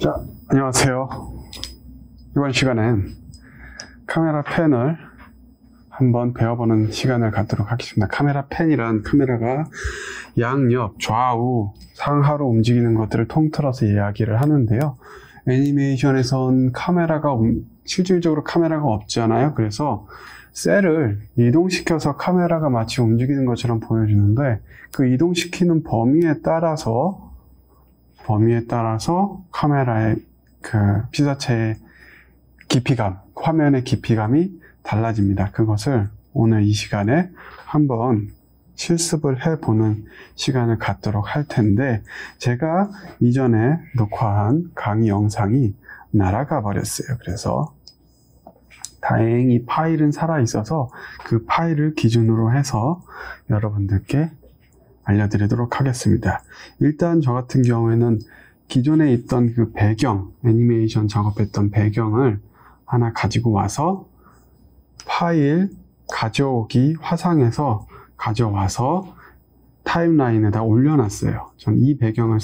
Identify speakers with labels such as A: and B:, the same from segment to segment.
A: 자, 안녕하세요. 이번 시간엔 카메라 펜을 한번 배워보는 시간을 갖도록 하겠습니다. 카메라 펜이란 카메라가 양옆, 좌우, 상하로 움직이는 것들을 통틀어서 이야기를 하는데요. 애니메이션에선 실질적으로 카메라가 없잖아요. 그래서 셀을 이동시켜서 카메라가 마치 움직이는 것처럼 보여주는데, 그 이동시키는 범위에 따라서 카메라의 그 피사체의 깊이감, 화면의 깊이감이 달라집니다. 그것을 오늘 이 시간에 한번 실습을 해보는 시간을 갖도록 할 텐데, 제가 이전에 녹화한 강의 영상이 날아가 버렸어요. 그래서 다행히 파일은 살아있어서 그 파일을 기준으로 해서 여러분들께 알려드리도록 하겠습니다. 일단 저 같은 경우에는 기존에 있던 그 배경, 애니메이션 작업했던 배경을 하나 가지고 와서 파일 가져오기 화상에서 가져와서 타임라인에다 올려놨어요. 전 이 배경을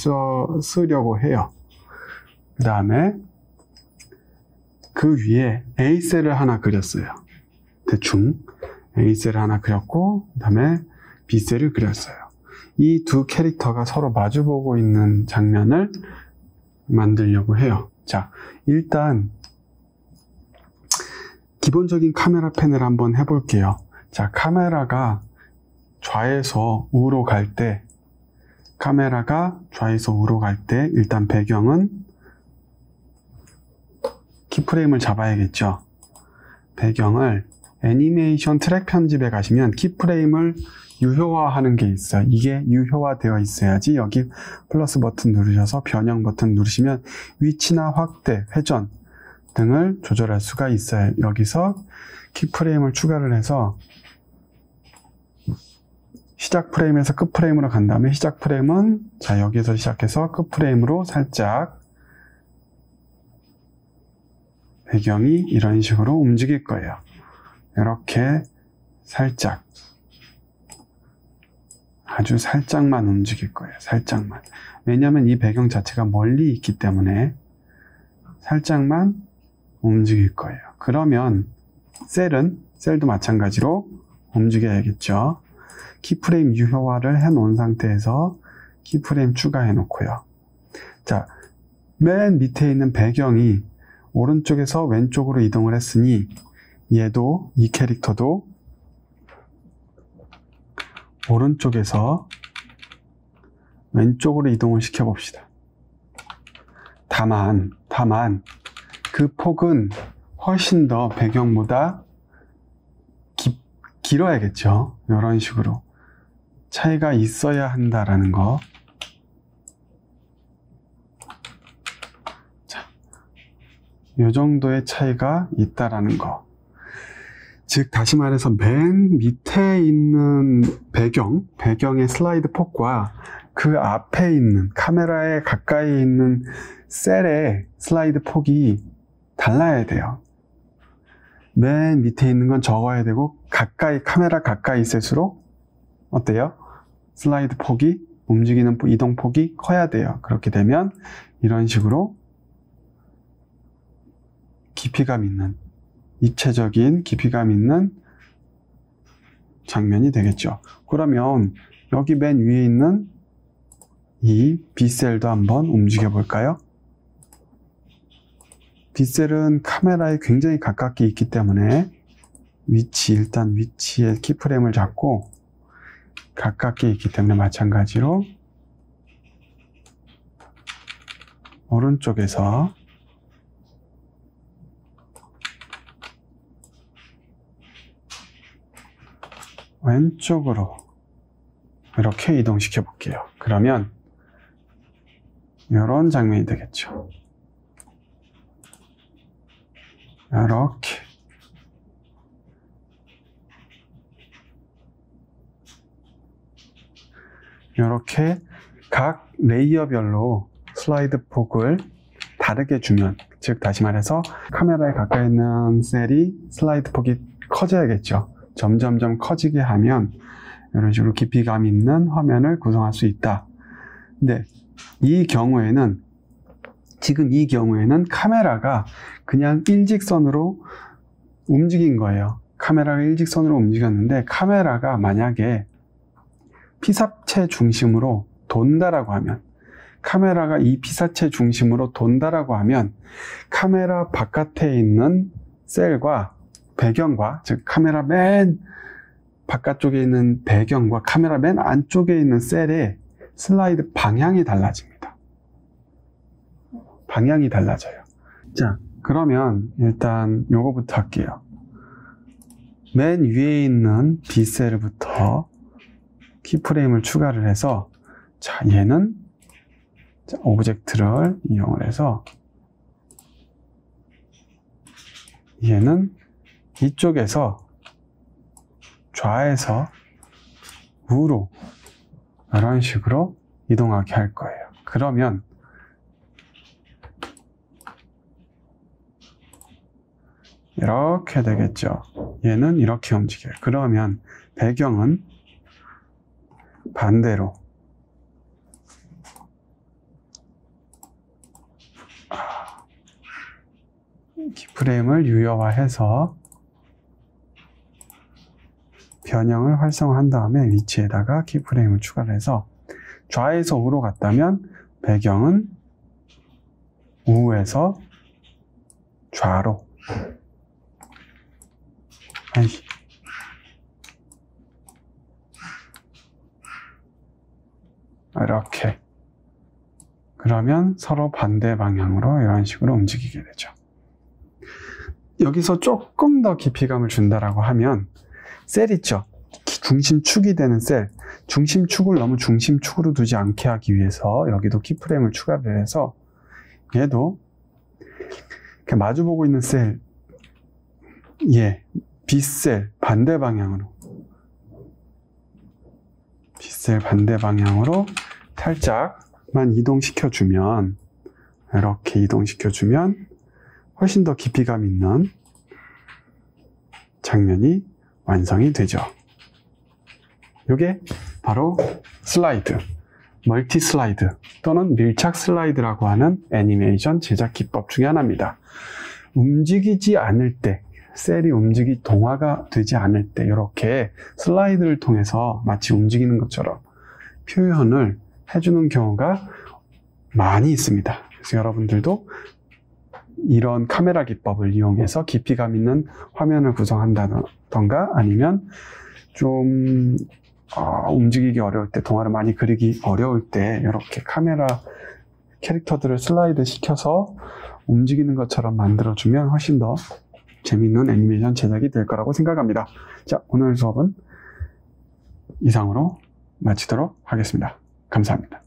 A: 쓰려고 해요. 그 다음에 그 위에 A셀을 하나 그렸어요. 대충 A셀을 하나 그렸고, 그 다음에 B셀을 그렸어요. 이 두 캐릭터가 서로 마주보고 있는 장면을 만들려고 해요. 자, 일단 기본적인 카메라 펜을 한번 해볼게요. 자, 카메라가 좌에서 우로 갈 때, 일단 배경은 키프레임을 잡아야겠죠. 배경을 애니메이션 트랙 편집에 가시면 키프레임을 유효화하는 게 있어요. 이게 유효화되어 있어야지 여기 플러스 버튼 누르셔서 변형 버튼 누르시면 위치나 확대, 회전 등을 조절할 수가 있어요. 여기서 키프레임을 추가를 해서 시작 프레임에서 끝 프레임으로 간 다음에, 시작 프레임은 자 여기서 시작해서 끝 프레임으로 살짝 배경이 이런 식으로 움직일 거예요. 이렇게 살짝, 아주 살짝만 움직일 거예요. 살짝만. 왜냐하면 이 배경 자체가 멀리 있기 때문에 살짝만 움직일 거예요. 그러면 셀도 마찬가지로 움직여야겠죠. 키프레임 유효화를 해 놓은 상태에서 키프레임 추가해 놓고요. 자, 맨 밑에 있는 배경이 오른쪽에서 왼쪽으로 이동을 했으니 이 캐릭터도 오른쪽에서 왼쪽으로 이동을 시켜봅시다. 다만 그 폭은 훨씬 더 배경보다 길어야겠죠. 이런 식으로 차이가 있어야 한다라는 거. 자, 이 정도의 차이가 있다라는 거. 즉, 다시 말해서 맨 밑에 있는 배경의 슬라이드 폭과 그 앞에 있는, 카메라에 가까이 있는 셀의 슬라이드 폭이 달라야 돼요. 맨 밑에 있는 건 적어야 되고, 카메라 가까이 있을수록 어때요? 슬라이드 폭이, 움직이는 이동 폭이 커야 돼요. 그렇게 되면 이런 식으로 깊이감 있는, 입체적인 깊이감 있는 장면이 되겠죠. 그러면 여기 맨 위에 있는 이 B셀도 한번 움직여 볼까요? B셀은 카메라에 굉장히 가깝게 있기 때문에 일단 위치에 키프레임을 잡고, 가깝게 있기 때문에 마찬가지로 오른쪽에서 왼쪽으로 이렇게 이동시켜 볼게요. 그러면 이런 장면이 되겠죠. 이렇게 각 레이어별로 슬라이드 폭을 다르게 주면, 즉 다시 말해서 카메라에 가까이 있는 셀이 슬라이드 폭이 커져야겠죠. 점점점 커지게 하면 이런 식으로 깊이감 있는 화면을 구성할 수 있다. 근데 이 경우에는 지금 이 경우에는 카메라가 그냥 일직선으로 움직인 거예요. 카메라가 일직선으로 움직였는데, 카메라가 만약에 피사체 중심으로 돈다라고 하면, 카메라가 이 피사체 중심으로 돈다라고 하면 카메라 바깥에 있는 셀과 배경과, 즉 카메라 맨 바깥쪽에 있는 배경과 카메라 맨 안쪽에 있는 셀의 슬라이드 방향이 달라집니다. 방향이 달라져요. 자, 그러면 일단 요거부터 할게요. 맨 위에 있는 B셀부터 키프레임을 추가를 해서, 자, 얘는 오브젝트를 이용을 해서 얘는 이쪽에서 좌에서 우로 이런 식으로 이동하게 할 거예요. 그러면 이렇게 되겠죠. 얘는 이렇게 움직여요. 그러면 배경은 반대로 키프레임을 유효화해서 변형을 활성화한 다음에 위치에다가 키프레임을 추가를 해서, 좌에서 우로 갔다면 배경은 우에서 좌로, 이렇게, 그러면 서로 반대 방향으로 이런 식으로 움직이게 되죠. 여기서 조금 더 깊이감을 준다라고 하면, 셀 있죠? 중심축이 되는 셀, 중심축을 너무 중심축으로 두지 않게 하기 위해서 여기도 키프레임을 추가를 해서, 얘도 이렇게 마주보고 있는 셀, B셀 반대 방향으로, B셀 반대 방향으로 살짝만 이동시켜주면, 이렇게 이동시켜주면 훨씬 더 깊이감 있는 장면이 완성이 되죠. 이게 바로 슬라이드, 멀티 슬라이드 또는 밀착 슬라이드라고 하는 애니메이션 제작 기법 중에 하나입니다. 움직이지 않을 때, 셀이 동화가 되지 않을 때 이렇게 슬라이드를 통해서 마치 움직이는 것처럼 표현을 해주는 경우가 많이 있습니다. 그래서 여러분들도 이런 카메라 기법을 이용해서 깊이감 있는 화면을 구성한다던가, 아니면 좀 움직이기 어려울 때, 동화를 많이 그리기 어려울 때 이렇게 카메라 캐릭터들을 슬라이드 시켜서 움직이는 것처럼 만들어주면 훨씬 더 재밌는 애니메이션 제작이 될 거라고 생각합니다. 자, 오늘 수업은 이상으로 마치도록 하겠습니다. 감사합니다.